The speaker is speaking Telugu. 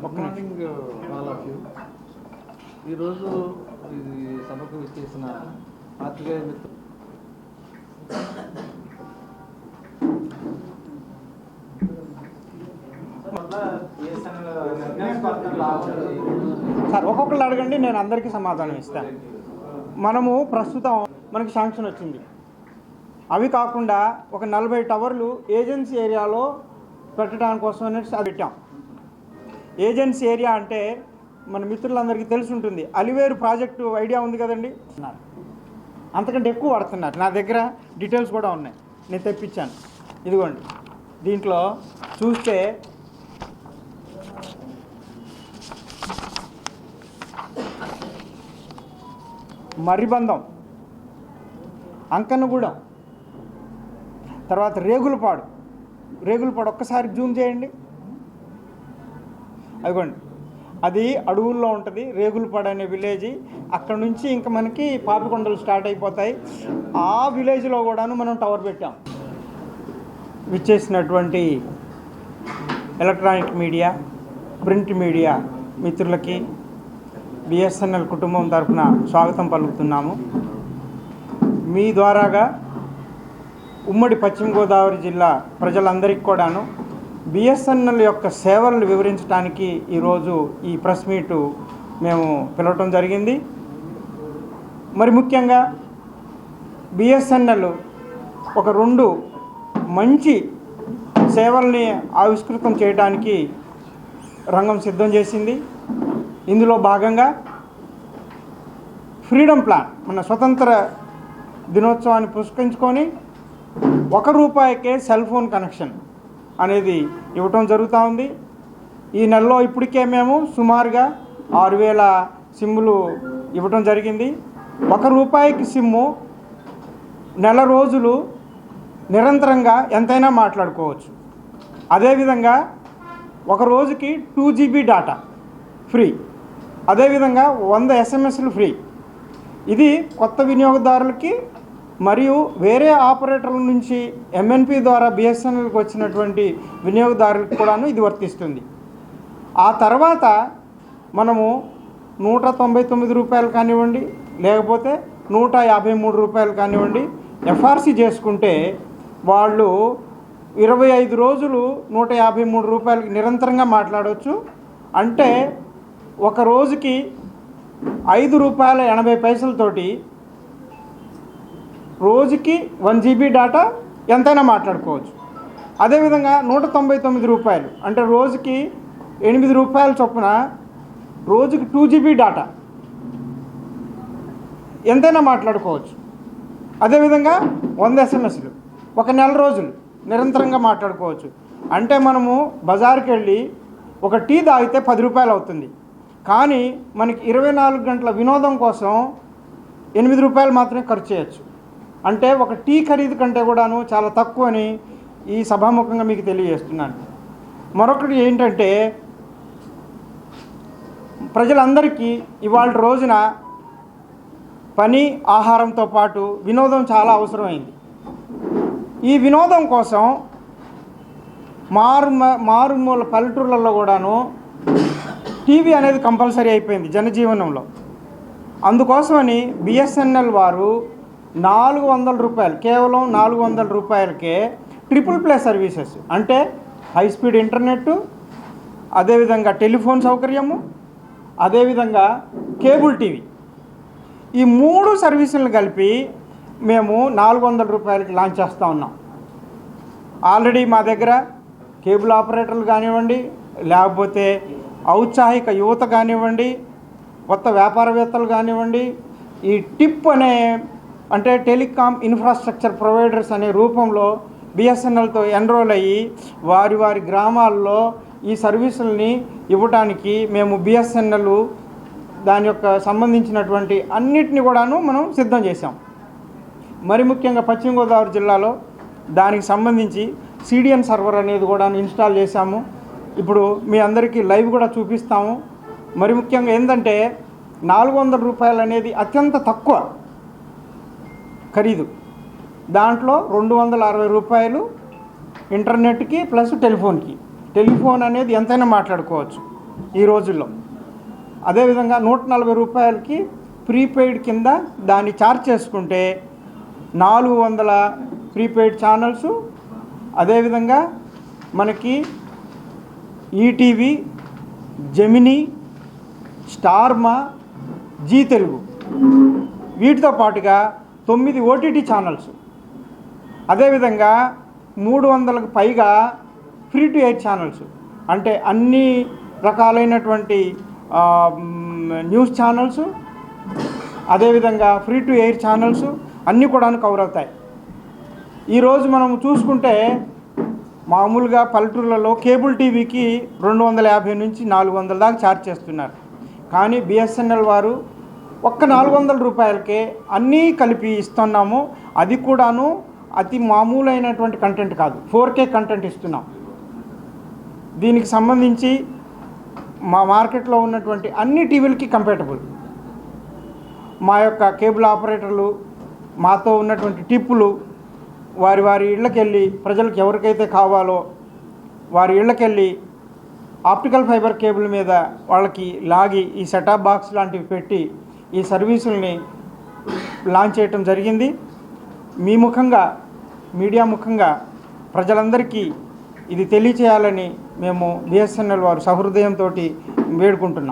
Good morning all of you. ఈరోజు ఇది సభకు విచ్చేసిన పాత్రికేయ మిత్రులు సార్ ఒక్కొక్కరు అడగండి, నేను అందరికీ సమాధానం ఇస్తాను. మనము ప్రస్తుతం మనకి శాంక్షన్ వచ్చింది. అవి కాకుండా ఒక 40 టవర్లు ఏజెన్సీ ఏరియాలో పెట్టడానికి కోసం అనేది పెట్టాం. ఏజెన్సీ ఏరియా అంటే మన మిత్రులందరికీ తెలిసి ఉంటుంది. అలివేరు ప్రాజెక్టు ఐడియా ఉంది కదండి, అంతకంటే ఎక్కువ పడుతున్నారు. నా దగ్గర డీటెయిల్స్ కూడా ఉన్నాయి, నేను తెప్పించాను. ఇదిగోండి, దీంట్లో చూస్తే మర్రిబంధం, అంకన్నగూడెం, తర్వాత రేగులపాడు ఒక్కసారి జూమ్ చేయండి. అదిగోండి, అది అడవుల్లో ఉంటుంది. రేగులపాడు అనే విలేజ్. అక్కడ నుంచి ఇంకా మనకి పాపికొండలు స్టార్ట్ అయిపోతాయి. ఆ విలేజ్లో కూడాను మనం టవర్ పెట్టాం. విచ్చేసినటువంటి ఎలక్ట్రానిక్ మీడియా, ప్రింట్ మీడియా మిత్రులకి బిఎస్ఎన్ఎల్ కుటుంబం తరఫున స్వాగతం పలుకుతున్నాము. మీ ద్వారాగా ఉమ్మడి పశ్చిమ గోదావరి జిల్లా ప్రజలందరికీ కూడాను బిఎస్ఎన్ఎల్ యొక్క సేవలను వివరించడానికి ఈరోజు ఈ ప్రెస్ మీటు మేము పిలవటం జరిగింది. మరి ముఖ్యంగా బిఎస్ఎన్ఎల్ ఒక 2 మంచి సేవల్ని ఆవిష్కృతం చేయడానికి రంగం సిద్ధం చేసింది. ఇందులో భాగంగా ఫ్రీడమ్ ప్లాన్, మన స్వతంత్ర దినోత్సవాన్ని పురస్కరించుకొని ₹1కే సెల్ ఫోన్ కనెక్షన్ అనేది ఇవ్వటం జరుగుతూ ఉంది. ఈ నెలలో ఇప్పటికే మేము సుమారుగా 6000 సిమ్ములు ఇవ్వటం జరిగింది. ₹1కి సిమ్ము నెల రోజులు నిరంతరంగా ఎంతైనా మాట్లాడుకోవచ్చు. అదేవిధంగా ఒక రోజుకి 2 GB డాటా ఫ్రీ, అదేవిధంగా 100 SMSలు ఫ్రీ. ఇది కొత్త వినియోగదారులకి మరియు వేరే ఆపరేటర్ల నుంచి MNP ద్వారా బిఎస్ఎన్ఎల్కి వచ్చినటువంటి వినియోగదారులకు కూడాను ఇది వర్తిస్తుంది. ఆ తర్వాత మనము ₹199 కానివ్వండి, లేకపోతే ₹153 కానివ్వండి, ఎఫ్ఆర్సి చేసుకుంటే వాళ్ళు 25 రోజులు ₹153 నిరంతరంగా మాట్లాడవచ్చు. అంటే ఒక రోజుకి ₹5.80 రోజుకి 1 GB డాటా ఎంతైనా మాట్లాడుకోవచ్చు. అదేవిధంగా ₹199 అంటే రోజుకి ₹8 చొప్పున రోజుకి 2 GB డాటా ఎంతైనా మాట్లాడుకోవచ్చు. అదేవిధంగా 100 SMSలు ఒక నెల రోజులు నిరంతరంగా మాట్లాడుకోవచ్చు. అంటే మనము బజార్కి వెళ్ళి ఒక టీ తాగితే ₹10 అవుతుంది. కానీ మనకి 24 గంటల వినోదం కోసం ₹8 మాత్రమే ఖర్చు చేయొచ్చు. అంటే ఒక టీ ఖరీదు కంటే కూడాను చాలా తక్కువ అని ఈ సభాముఖంగా మీకు తెలియజేస్తున్నాను. మరొకటి ఏంటంటే, ప్రజలందరికీ ఇవాళ రోజున పని, ఆహారంతో పాటు వినోదం చాలా అవసరమైంది. ఈ వినోదం కోసం మారుమూల పల్లెటూర్లలో కూడాను టీవీ అనేది కంపల్సరీ అయిపోయింది జనజీవనంలో. అందుకోసమని బిఎస్ఎన్ఎల్ వారు ₹400, కేవలం ₹400కే ట్రిపుల్ ప్లే సర్వీసెస్, అంటే హై స్పీడ్ ఇంటర్నెట్, అదేవిధంగా టెలిఫోన్ సౌకర్యము, అదేవిధంగా కేబుల్ టీవీ, ఈ 3 సర్వీసులను కలిపి మేము ₹400కి లాంచ్ చేస్తూ ఉన్నాం. ఆల్రెడీ మా దగ్గర కేబుల్ ఆపరేటర్లు కానివ్వండి, లేకపోతే ఔత్సాహిక యువత కానివ్వండి, కొత్త వ్యాపారవేత్తలు కానివ్వండి, ఈ టిప్ అనే అంటే టెలికాం ఇన్ఫ్రాస్ట్రక్చర్ ప్రొవైడర్స్ అనే రూపంలో బిఎస్ఎన్ఎల్తో ఎన్రోల్ అయ్యి వారి వారి గ్రామాల్లో ఈ సర్వీసుల్ని ఇవ్వడానికి మేము బిఎస్ఎన్ఎల్ దాని యొక్క సంబంధించినటువంటి అన్నిటిని కూడాను మనం సిద్ధం చేశాం. మరి ముఖ్యంగా పశ్చిమ గోదావరి జిల్లాలో దానికి సంబంధించి సిడిఎన్ సర్వర్ అనేది కూడా ఇన్స్టాల్ చేశాము. ఇప్పుడు మీ అందరికీ లైవ్ కూడా చూపిస్తాము. మరి ముఖ్యంగా ఏంటంటే 400 రూపాయలు అనేది అత్యంత తక్కువ ఖరీదు. దాంట్లో 260 రూపాయలు ఇంటర్నెట్కి ప్లస్ టెలిఫోన్కి. టెలిఫోన్ అనేది ఎంతైనా మాట్లాడుకోవచ్చు ఈ రోజుల్లో. అదేవిధంగా 140 రూపాయలకి ప్రీపెయిడ్ కింద దాన్ని ఛార్జ్ చేసుకుంటే 400 ప్రీపెయిడ్ ఛానల్స్, అదేవిధంగా మనకి ఈటీవీ, జెమినీ, స్టార్మా, జీ తెలుగు, వీటితో పాటుగా 9 ఓటీటీ ఛానల్స్, అదేవిధంగా 300కు పైగా ఫ్రీ టు ఎయిర్ ఛానల్స్, అంటే అన్ని రకాలైనటువంటి న్యూస్ ఛానల్స్, అదేవిధంగా ఫ్రీ టు ఎయిర్ ఛానల్స్ అన్నీ కూడా కవర్ అవుతాయి. ఈరోజు మనం చూసుకుంటే మామూలుగా పల్లెటూళ్ళలో కేబుల్ టీవీకి 250 నుంచి 400 దాకా ఛార్జ్ చేస్తున్నారు. కానీ బిఎస్ఎన్ఎల్ వారు ఒక్క 400 రూపాయలకే అన్నీ కలిపి ఇస్తున్నాము. అది కూడాను అతి మామూలైనటువంటి కంటెంట్ కాదు, 4K కంటెంట్ ఇస్తున్నాం. దీనికి సంబంధించి మా మార్కెట్లో ఉన్నటువంటి అన్ని టీవీలకి కంపాటబుల్. మా యొక్క కేబుల్ ఆపరేటర్లు మాతో ఉన్నటువంటి టిప్పులు వారి వారి ఇళ్ళకెళ్ళి ప్రజలకు ఎవరికైతే కావాలో వారి ఇళ్ళకెళ్ళి ఆప్టికల్ ఫైబర్ కేబుల్ మీద వాళ్ళకి లాగి ఈ సెటాప్ బాక్స్ లాంటివి పెట్టి ఈ సర్వీసుల్ని లాంచ్ చేయటం జరిగింది. మీ ముఖంగా, మీడియా ముఖంగా ప్రజలందరికీ ఇది తెలియచేయాలని మేము బిఎస్ఎన్ఎల్ వారు సహృదయంతో వేడుకుంటున్నాం.